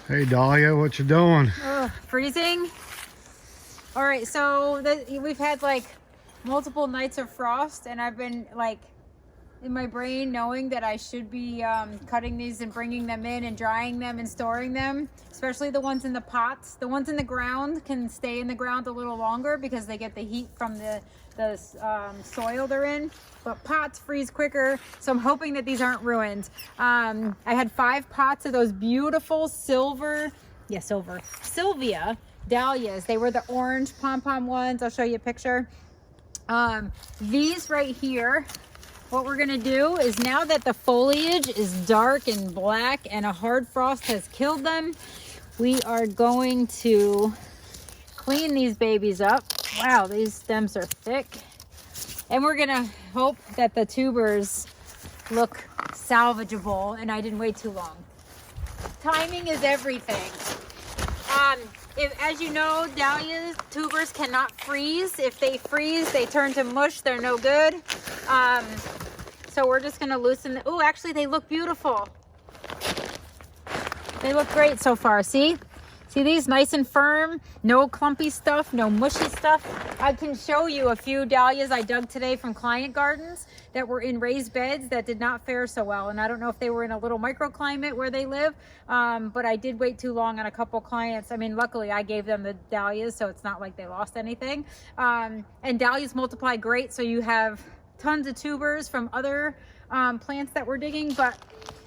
Hey Dahlia, what you doing? Oh, freezing. All right, so we've had like multiple nights of frost, and I've been like in my brain knowing that I should be cutting these and bringing them in and drying them and storing them, especially the ones in the pots. The ones in the ground can stay in the ground a little longer because they get the heat from the soil they're in, but pots freeze quicker, so I'm hoping that these aren't ruined. I had 5 pots of those beautiful Sylvia Dahlias. They were the orange pom-pom ones. I'll show you a picture. These right here, what we're gonna do is, now that the foliage is dark and black and a hard frost has killed them, we are going to clean these babies up. Wow, these stems are thick. And we're gonna hope that the tubers look salvageable and I didn't wait too long. Timing is everything. As you know, Dahlia tubers cannot freeze. If they freeze, they turn to mush. They're no good. So we're just gonna loosen. Oh, actually, they look beautiful. They look great so far. See these nice and firm, no clumpy stuff, no mushy stuff. I can show you a few dahlias I dug today from client gardens that were in raised beds that did not fare so well. And I don't know if they were in a little microclimate where they live, but I did wait too long on a couple clients. I mean, luckily I gave them the dahlias, so it's not like they lost anything. And dahlias multiply great, so you have tons of tubers from other plants that we're digging. But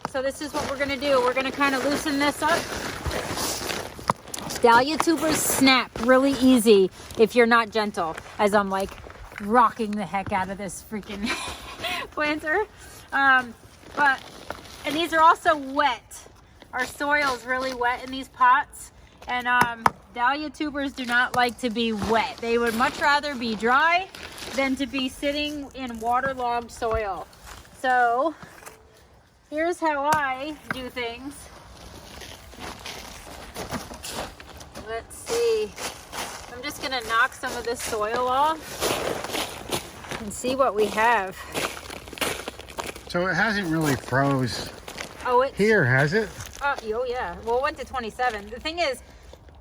so this is what we're gonna do. We're gonna kind of loosen this up. Dahlia tubers snap really easy if you're not gentle, as I'm like rocking the heck out of this freaking planter. And these are also wet. Our soil is really wet in these pots, and Dahlia tubers do not like to be wet. They would much rather be dry than to be sitting in waterlogged soil. So here's how I do things. Let's see. I'm just gonna knock some of this soil off and see what we have. So it hasn't really froze. Oh, it's here, has it? Oh yeah. Well, it went to 27. The thing is,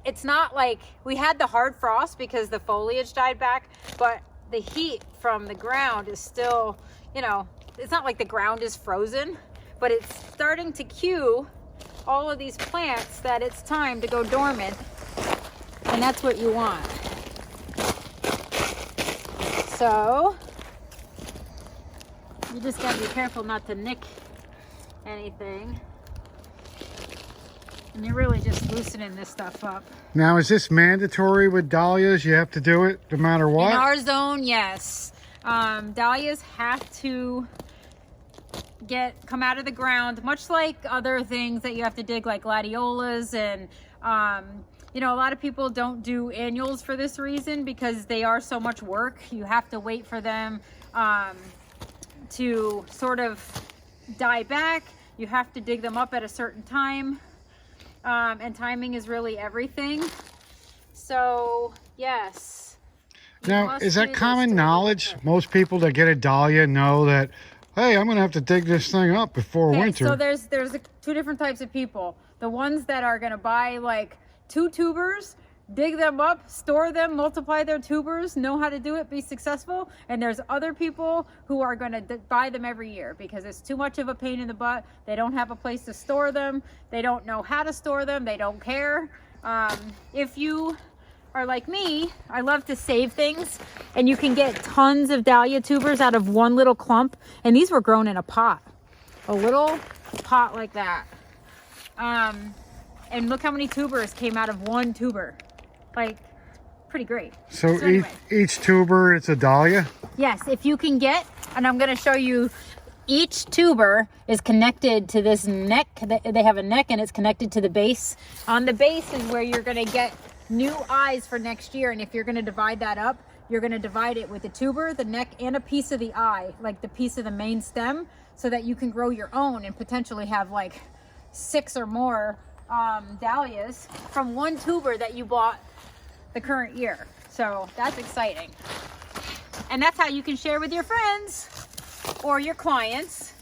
it's not like we had the hard frost because the foliage died back, but the heat from the ground is still, you know, it's not like the ground is frozen, but it's starting to cue all of these plants that it's time to go dormant. And that's what you want. So you just gotta be careful not to nick anything. And you're really just loosening this stuff up. Now, is this mandatory with dahlias? You have to do it no matter what? In our zone, yes. Dahlias have to come out of the ground, much like other things that you have to dig, like gladiolas. And you know, a lot of people don't do annuals for this reason, because they are so much work. You have to wait for them to sort of die back. You have to dig them up at a certain time, and timing is really everything. So yes. Now, is that common knowledge? Most people that get a dahlia know that, hey, I'm gonna have to dig this thing up before winter. So there's 2 different types of people. The ones that are gonna buy like 2 tubers, dig them up, store them, multiply their tubers, know how to do it, be successful. And there's other people who are going to buy them every year because it's too much of a pain in the butt. They don't have a place to store them. They don't know how to store them. They don't care. If you are like me, I love to save things, and you can get tons of dahlia tubers out of one little clump. And these were grown in a pot, a little pot like that. And look how many tubers came out of one tuber. Like, pretty great. So anyway, each tuber, it's a dahlia? Yes, if you can get, and I'm gonna show you, each tuber is connected to this neck. They have a neck and it's connected to the base. On the base is where you're gonna get new eyes for next year. And if you're gonna divide that up, you're gonna divide it with the tuber, the neck, and a piece of the eye, like the piece of the main stem, so that you can grow your own and potentially have like 6 or more dahlias from one tuber that you bought the current year. So that's exciting. And that's how you can share with your friends or your clients,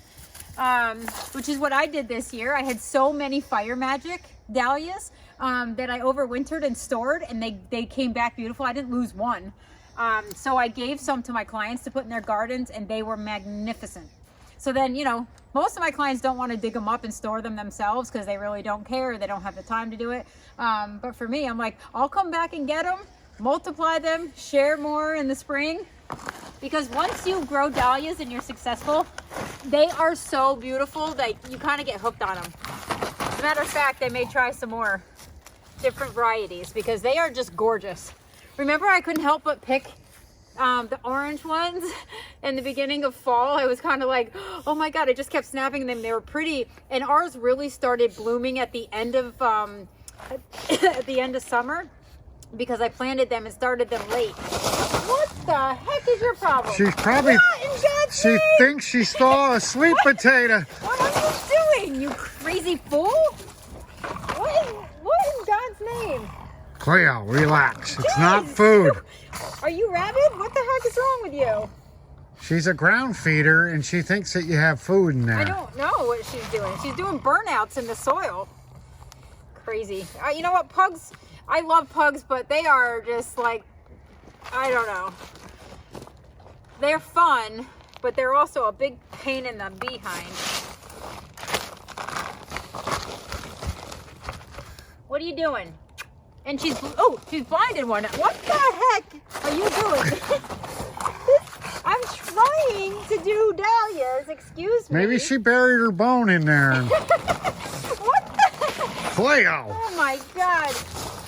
which is what I did this year. I had so many fire magic dahlias that I overwintered and stored, and they came back beautiful. I didn't lose one. So I gave some to my clients to put in their gardens, and they were magnificent. So then, you know, most of my clients don't want to dig them up and store them themselves because they really don't care. They don't have the time to do it. But for me, I'm like, I'll come back and get them, multiply them, share more in the spring. Because once you grow dahlias and you're successful, they are so beautiful that you kind of get hooked on them. As a matter of fact, I may try some more different varieties because they are just gorgeous. Remember, I couldn't help but pick the orange ones in the beginning of fall. I was kind of like, oh my God, I just kept snapping them. They were pretty. And ours really started blooming at the end of at the end of summer because I planted them and started them late. What the heck is your problem? She's probably, she thinks she saw a sweet potato. What are you doing, you crazy fool? What in God's name? Cleo, relax. It's not food. Are you rabid? What the heck is wrong with you? She's a ground feeder and she thinks that you have food in there. I don't know what she's doing. She's doing burnouts in the soil. Crazy. You know what, pugs, I love pugs, but they are just like, I don't know. They're fun, but they're also a big pain in the behind. What are you doing? And she's blinded one. What the heck are you doing? I'm trying to do dahlias, excuse me. Maybe she buried her bone in there. What the? Cleo! Oh my God.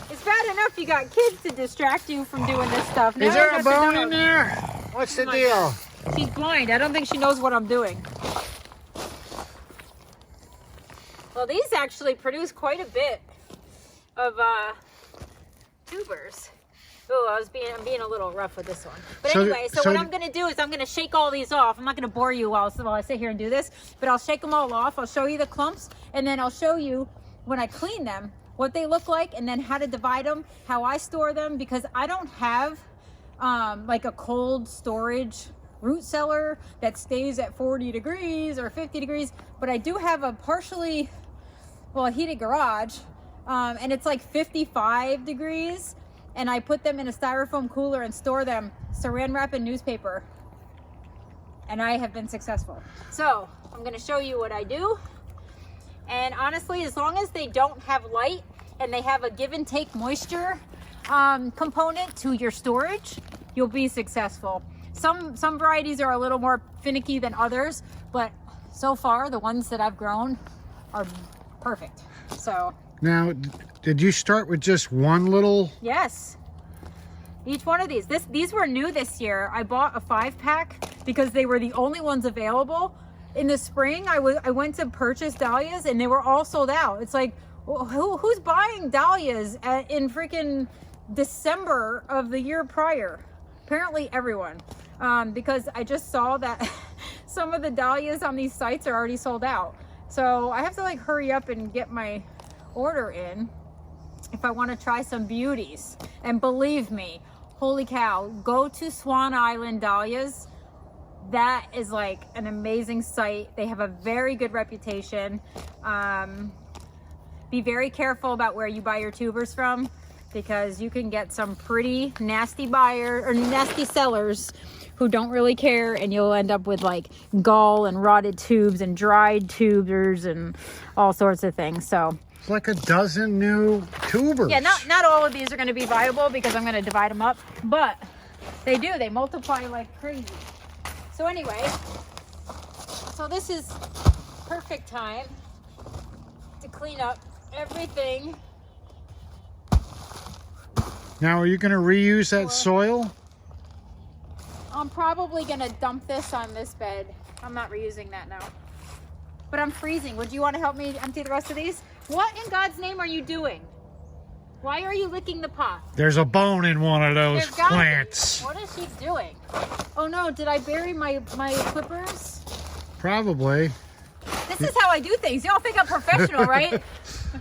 It's bad enough you got kids to distract you from doing this stuff. Now Is there you a got bone the in dog. there? What's the Oh my deal? God. She's blind. I don't think she knows what I'm doing. Well, these actually produce quite a bit of tubers. Oh, I'm being a little rough with this one. But anyway, so what I'm going to do is I'm going to shake all these off. I'm not going to bore you while I sit here and do this, but I'll shake them all off. I'll show you the clumps, and then I'll show you when I clean them what they look like, and then how to divide them, how I store them, because I don't have like a cold storage root cellar that stays at 40 degrees or 50 degrees, but I do have a partially, well, a heated garage, and it's like 55 degrees, and I put them in a styrofoam cooler and store them saran wrap in newspaper, and I have been successful. So I'm going to show you what I do, and honestly, as long as they don't have light and they have a give and take moisture component to your storage, you'll be successful. Some varieties are a little more finicky than others, but so far the ones that I've grown are perfect. So now, did you start with just one little? yes, each one of these were new this year. I bought a 5-pack because they were the only ones available. In the spring, I went to purchase dahlias and they were all sold out. It's like, who's buying dahlias in freaking December of the year prior? Apparently everyone, because I just saw that some of the dahlias on these sites are already sold out. So I have to like hurry up and get my order in if I want to try some beauties. And believe me, holy cow, go to Swan Island Dahlias. That is like an amazing site. They have a very good reputation. Be very careful about where you buy your tubers from, because you can get some pretty nasty nasty sellers who don't really care, and you'll end up with like gall and rotted tubes and dried tubers and all sorts of things. So It's like a dozen new tubers. yeah, not all of these are going to be viable because I'm going to divide them up, but they multiply like crazy. So anyway, so this is perfect time to clean up everything. Now, are you going to reuse that soil? I'm probably going to dump this on this bed. I'm not reusing that now. But I'm freezing. Would you want to help me empty the rest of these? What in God's name are you doing? Why are you licking the pot? There's a bone in one of those There's gotta be. plants. What is she doing? Oh no, did I bury my clippers? Probably. This is how I do things. Y'all think I'm professional, right?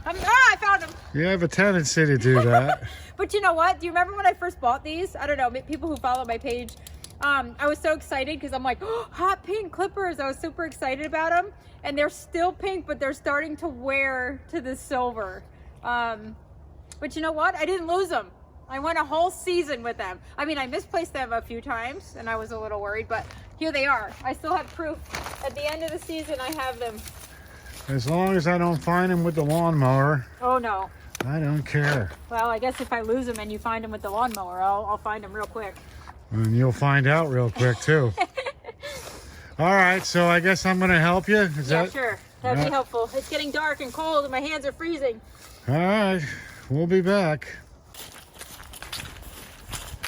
I found them. You have a tendency to do that. But you know what? Do you remember when I first bought these? I don't know, people who follow my page. I was so excited because I'm like, oh, hot pink clippers. I was super excited about them. And they're still pink, but they're starting to wear to the silver. But you know what? I didn't lose them. I went a whole season with them. I mean, I misplaced them a few times and I was a little worried, but here they are. I still have proof. At the end of the season, I have them. As long as I don't find them with the lawnmower. Oh no. I don't care. Well, I guess if I lose them and you find them with the lawnmower, I'll find them real quick. And you'll find out real quick too. All right, so I guess I'm gonna help you. Sure. That'd be helpful. It's getting dark and cold and my hands are freezing. All right, we'll be back.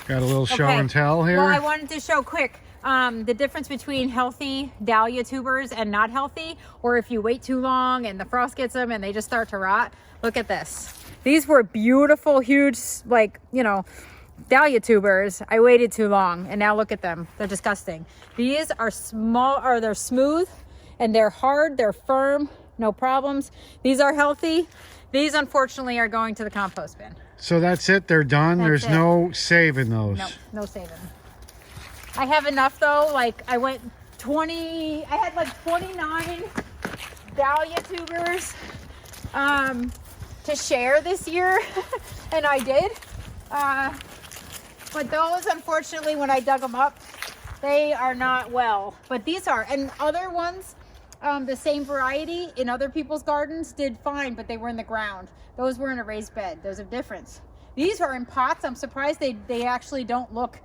Got a little show and tell here. Well, I wanted to show quick the difference between healthy dahlia tubers and not healthy, or if you wait too long and the frost gets them and they just start to rot. Look at this. These were beautiful, huge, like, you know, dahlia tubers. I waited too long and now look at them. They're disgusting. These are small, or they're smooth and they're hard, they're firm, no problems. These are healthy. These unfortunately are going to the compost bin. So that's it, they're done. There's no saving those. No saving. I have enough though. Like I had like 29 dahlia tubers to share this year and I did. But those, unfortunately, when I dug them up, they are not well. But these are, and other ones, the same variety in other people's gardens did fine, but they were in the ground. Those were in a raised bed. There's a difference. These are in pots. I'm surprised they actually don't look,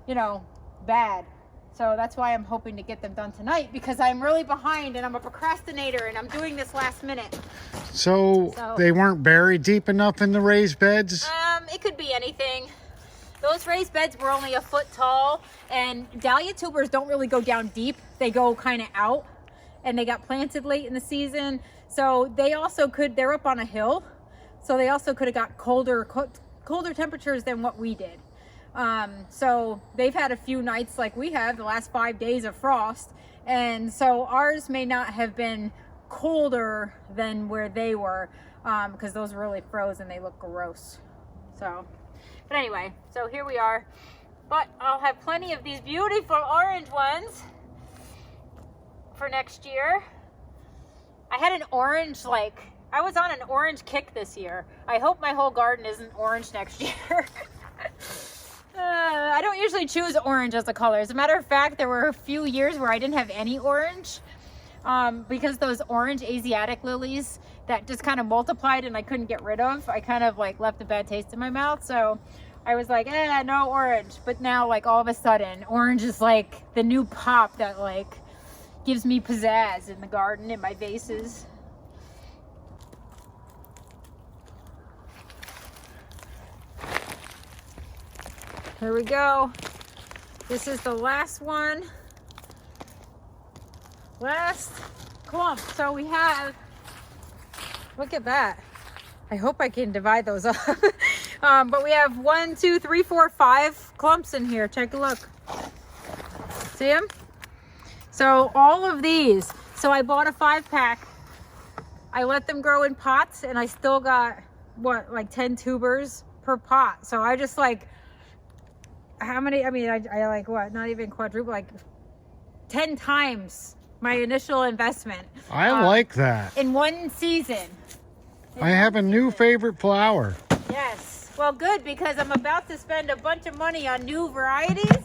you know, bad. So that's why I'm hoping to get them done tonight, because I'm really behind and I'm a procrastinator and I'm doing this last minute. So they weren't buried deep enough in the raised beds? It could be anything. Those raised beds were only a foot tall, and dahlia tubers don't really go down deep. They go kind of out, and they got planted late in the season. So they also they're up on a hill, so they also could have got colder temperatures than what we did. So they've had a few nights like we have, the last 5 days of frost. And so ours may not have been colder than where they were, because those really froze and they look gross. So, but anyway, so here we are. But I'll have plenty of these beautiful orange ones for next year. I had an orange, I was on an orange kick this year. I hope my whole garden isn't orange next year. I don't usually choose orange as a color. As a matter of fact, there were a few years where I didn't have any orange, because those orange Asiatic lilies that just kind of multiplied and I couldn't get rid of, I kind of left a bad taste in my mouth. So I was like, no orange. But now all of a sudden, orange is the new pop that gives me pizzazz in the garden, in my vases. Here we go. This is the last one. Last clump. So we have, look at that. I hope I can divide those up. But we have 1, 2, 3, 4, 5 clumps in here. Take a look. See them? So all of these. So I bought a 5-pack. I let them grow in pots and I still got, 10 tubers per pot. So I just how many, I not even quadruple, 10 times my initial investment. I like that. In one season. I have a new favorite flower. Yes. Well, good, because I'm about to spend a bunch of money on new varieties,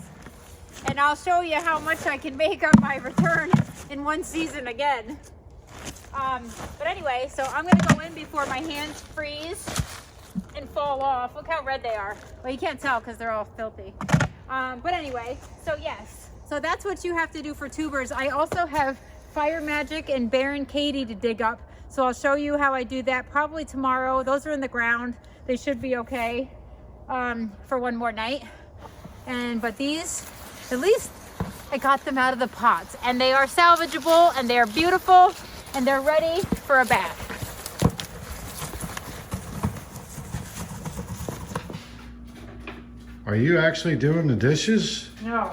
and I'll show you how much I can make on my return in one season again. But anyway, so I'm going to go in before my hands freeze and fall off. Look how red they are. Well, you can't tell because they're all filthy. But anyway, so yes. So that's what you have to do for tubers. I also have Fire Magic and Baron Katie to dig up. So I'll show you how I do that probably tomorrow. Those are in the ground. They should be okay for one more night. But these, at least I got them out of the pots. And they are salvageable and they are beautiful and they're ready for a bath. Are you actually doing the dishes? No.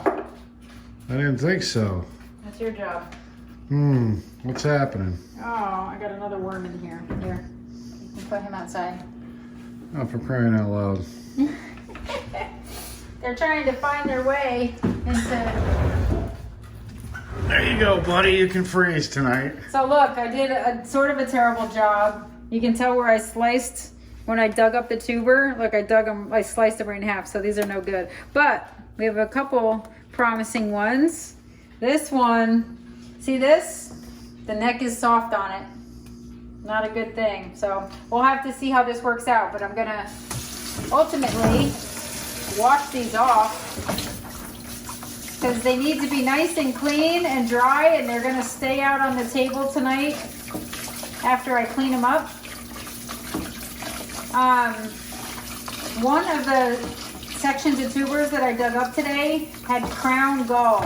I didn't think so. That's your job. What's happening? Oh, I got another worm in here. Here, you can put him outside. Oh, for crying out loud. They're trying to find their way into... There you go, buddy. You can freeze tonight. So look, I did a sort of a terrible job You can tell where I sliced when I dug up the tuber. Look, I sliced them right in half, so these are no good. But we have a couple promising ones. This one, see this? The neck is soft on it. Not a good thing. So we'll have to see how this works out, but I'm gonna ultimately wash these off because they need to be nice and clean and dry, and they're gonna stay out on the table tonight after I clean them up. One of the sections of tubers that I dug up today had crown gall.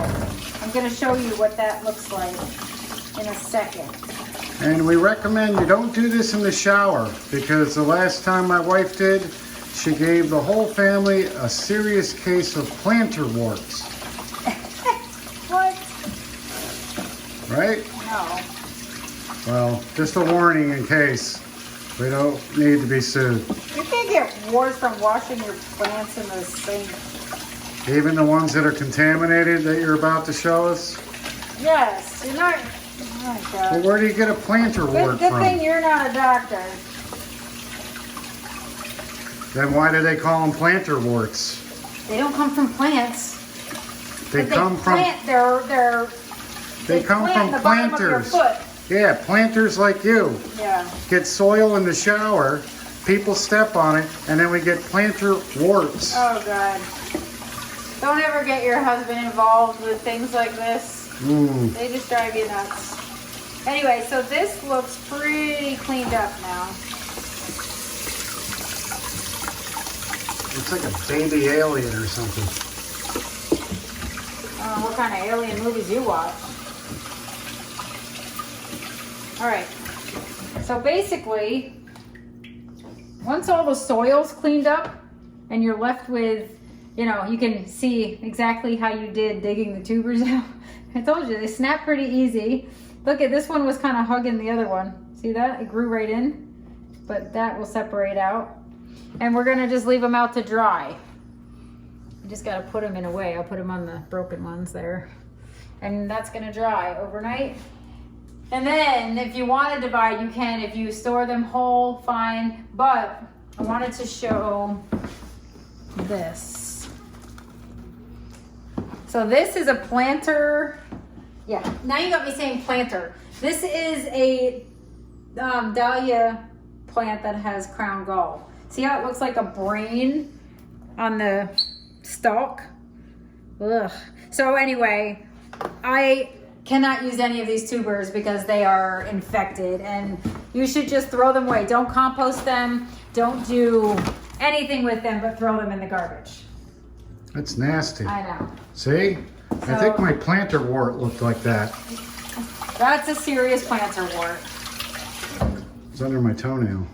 I'm gonna show you what that looks like in a second. And we recommend you don't do this in the shower, because the last time my wife did, she gave the whole family a serious case of planter warts. What? Right? No. Well, just a warning in case. We don't need to be sued. You can't get warts from washing your plants in the sink. Even the ones that are contaminated that you're about to show us? Yes, you're not. Oh my God. Well, where do you get a planter wart Good from? thing you're not a doctor. Then why do they call them planter warts? They don't come from plants. They come from They come plant from the bottom of your planters. foot. Yeah, planters like you. Yeah. Get soil in the shower, people step on it, and then we get planter warts. Oh God. Don't ever get your husband involved with things like this. They just drive you nuts. Anyway, so this looks pretty cleaned up now. It's like a baby alien or something. I don't know what kind of alien movies you watch. All right. So basically, once all the soil's cleaned up and you're left with, you know, you can see exactly how you did digging the tubers out. I told you, they snap pretty easy. Look at this one was kind of hugging the other one. See that? It grew right in, but that will separate out. And we're gonna just leave them out to dry. You just gotta put them in a way. I'll put them on the broken ones there. And that's gonna dry overnight. And then if you want to divide, you can. If you store them whole, fine. But I wanted to show this. So this is a planter. Yeah, now you got me saying planter. This is a dahlia plant that has crown gall. See how it looks like a brain on the stalk? Ugh. So anyway, I cannot use any of these tubers because they are infected, and you should just throw them away. Don't compost them. Don't do anything with them but throw them in the garbage. That's nasty. I know. See? I think my planter wart looked like that. That's a serious planter wart. It's under my toenail.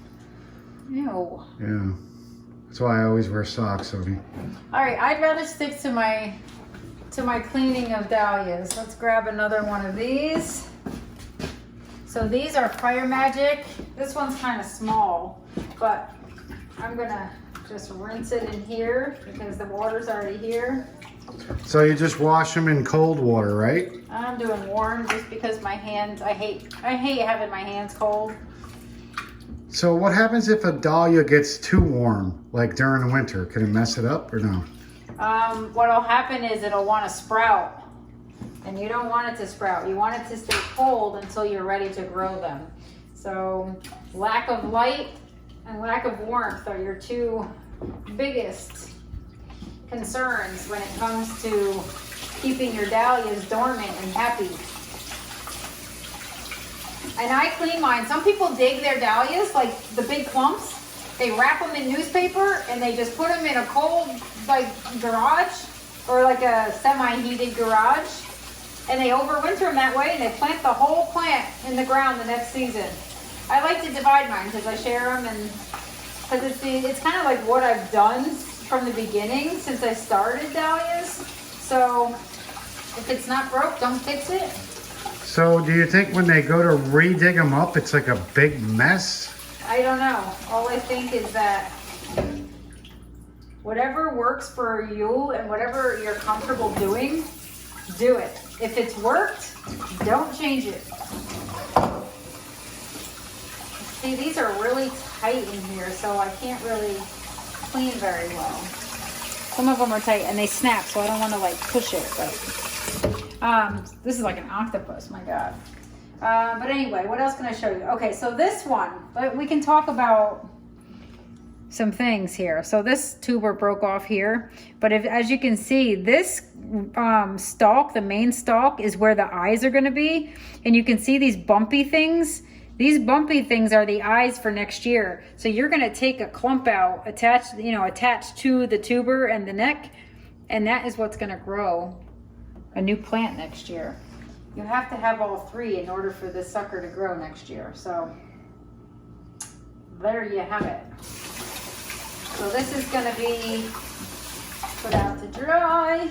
Ew. Yeah. That's why I always wear socks, Odie. All right, I'd rather stick to my cleaning of dahlias. Let's grab another one of these. So these are Fire Magic. This one's kind of small, but I'm gonna just rinse it in here because the water's already here. So you just wash them in cold water, right? I'm doing warm just because my hands, I hate having my hands cold. So what happens if a dahlia gets too warm, like during the winter? Can it mess it up or no? What'll happen is it'll want to sprout, and you don't want it to sprout. You want it to stay cold until you're ready to grow them. So lack of light and lack of warmth are your two biggest concerns when it comes to keeping your dahlias dormant and happy. And I clean mine. Some people dig their dahlias, like the big clumps. They wrap them in newspaper and they just put them in a cold, like, garage or like a semi-heated garage. And they overwinter them that way, and they plant the whole plant in the ground the next season. I like to divide mine because I share them, and because it's kind of like what I've done from the beginning since I started dahlias. So if it's not broke, don't fix it. So do you think when they go to re-dig them up, it's like a big mess? I don't know. All I think is that whatever works for you and whatever you're comfortable doing, do it. If it's worked, don't change it. See, these are really tight in here, so I can't really clean very well. Some of them are tight and they snap, so I don't want to like push it, but this is like an octopus, my God. But anyway, what else can I show you? Okay, so this one, but we can talk about some things here. So this tuber broke off here, but as you can see, this stalk, the main stalk, is where the eyes are going to be, and you can see these bumpy things. These bumpy things are the eyes for next year. So you're going to take a clump out, attached to the tuber and the neck, and that is what's going to grow a new plant next year. You have to have all three in order for this sucker to grow next year. So there you have it. So this is going to be put out to dry.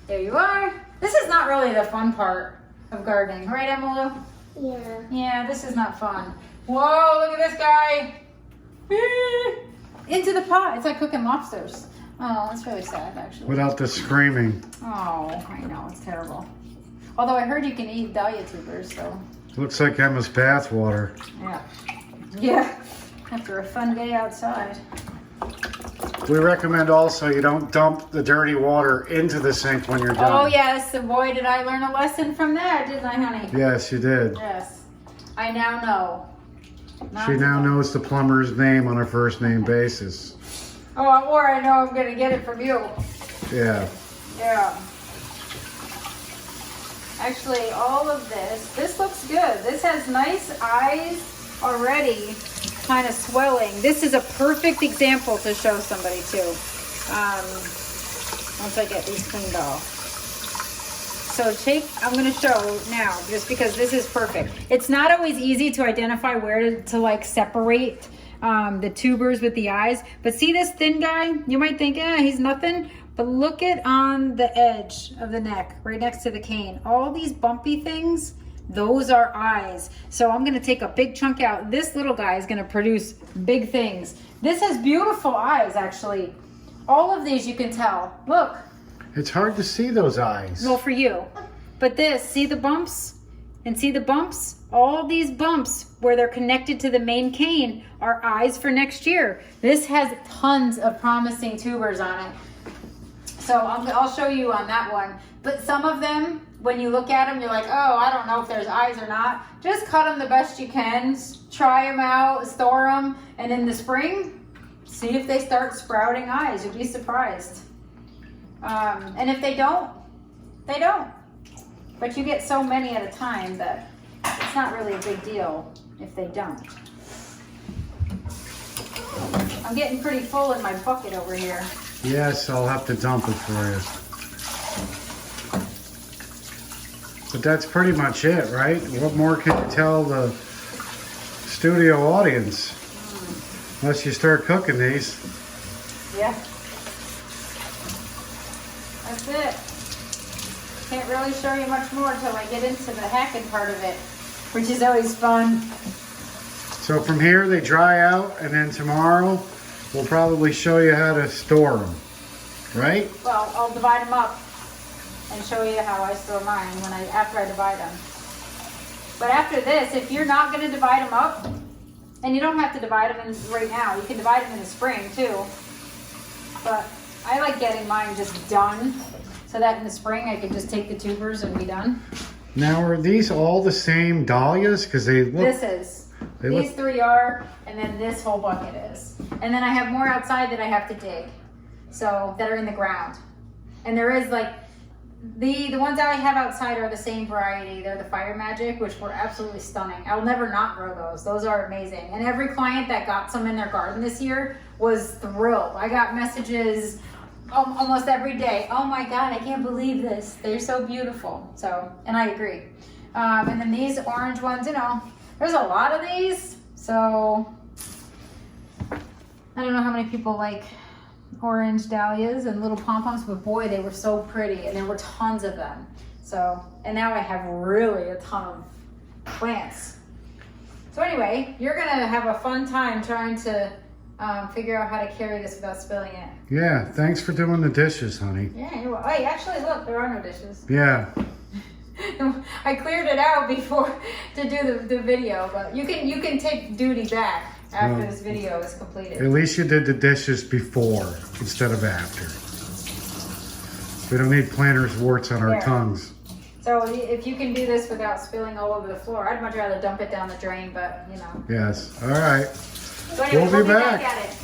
There you are. This is not really the fun part of gardening, right, Emilu? Yeah. Yeah, this is not fun. Whoa, look at this guy. Into the pot. It's like cooking lobsters. Oh, that's really sad, actually. Without the screaming. Oh, I know. It's terrible. Although I heard you can eat dahlia tubers, so. Looks like Emma's bath water. Yeah. Yeah. After a fun day outside. We recommend also you don't dump the dirty water into the sink when you're done. Oh, yes. Boy, did I learn a lesson from that, didn't I, honey? Yes, you did. Yes. I now know. She now knows the plumber's name on a first name basis. Oh, or I know I'm going to get it from you. Yeah. Yeah. Actually, all of this looks good. This has nice eyes already, kind of swelling. This is a perfect example to show somebody too. Once I get these cleaned off. So I'm going to show now, just because this is perfect. It's not always easy to identify where to like separate the tubers with the eyes. But see this thin guy? You might think, he's nothing. But look at on the edge of the neck, right next to the cane. All these bumpy things, those are eyes. So I'm gonna take a big chunk out. This little guy is gonna produce big things. This has beautiful eyes, actually. All of these you can tell. Look. It's hard to see those eyes. Well, for you. But this, see the bumps? And see the bumps? All these bumps where they're connected to the main cane are eyes for next year. This has tons of promising tubers on it. So I'll show you on that one. But some of them, when you look at them, you're like, oh, I don't know if there's eyes or not. Just cut them the best you can. Try them out, store them. And in the spring, see if they start sprouting eyes. You'll be surprised. And if they don't, they don't. But you get so many at a time that it's not really a big deal if they don't. I'm getting pretty full in my bucket over here. Yes, I'll have to dump it for you. But that's pretty much it, right? What more can you tell the studio audience? Unless you start cooking these. Yeah. That's it. Can't really show you much more until I get into the hacking part of it, which is always fun. So from here they dry out, and then tomorrow we'll probably show you how to store them, right? Well, I'll divide them up and show you how I store mine after I divide them. But after this, if you're not going to divide them up, and you don't have to divide them right now, you can divide them in the spring too. But I like getting mine just done, so that in the spring I can just take the tubers and be done. Now are these all the same dahlias? Because they look. These three are, and then this whole bucket is. And then I have more outside that I have to dig, so that are in the ground. And there is like, the ones that I have outside are the same variety. They're the Fire Magic, which were absolutely stunning. I'll never not grow those. Those are amazing. And every client that got some in their garden this year was thrilled. I got messages almost every day. Oh my God, I can't believe this. They're so beautiful. So, and I agree. And then these orange ones, there's a lot of these, so I don't know how many people like orange dahlias and little pom-poms, but boy, they were so pretty, and there were tons of them. So, and now I have really a ton of plants. So anyway, you're gonna have a fun time trying to figure out how to carry this without spilling it. Yeah, thanks for doing the dishes, honey. Yeah, you're welcome. Hey, actually, look, there are no dishes. Yeah. I cleared it out before to do the video, but you can take duty back after this video is completed. At least you did the dishes before instead of after. We don't need planter's warts on our There. tongues. So if you can do this without spilling all over the floor, I'd much rather dump it down the drain, but you know. Yes. All right. So anyway, We'll be back back. at it.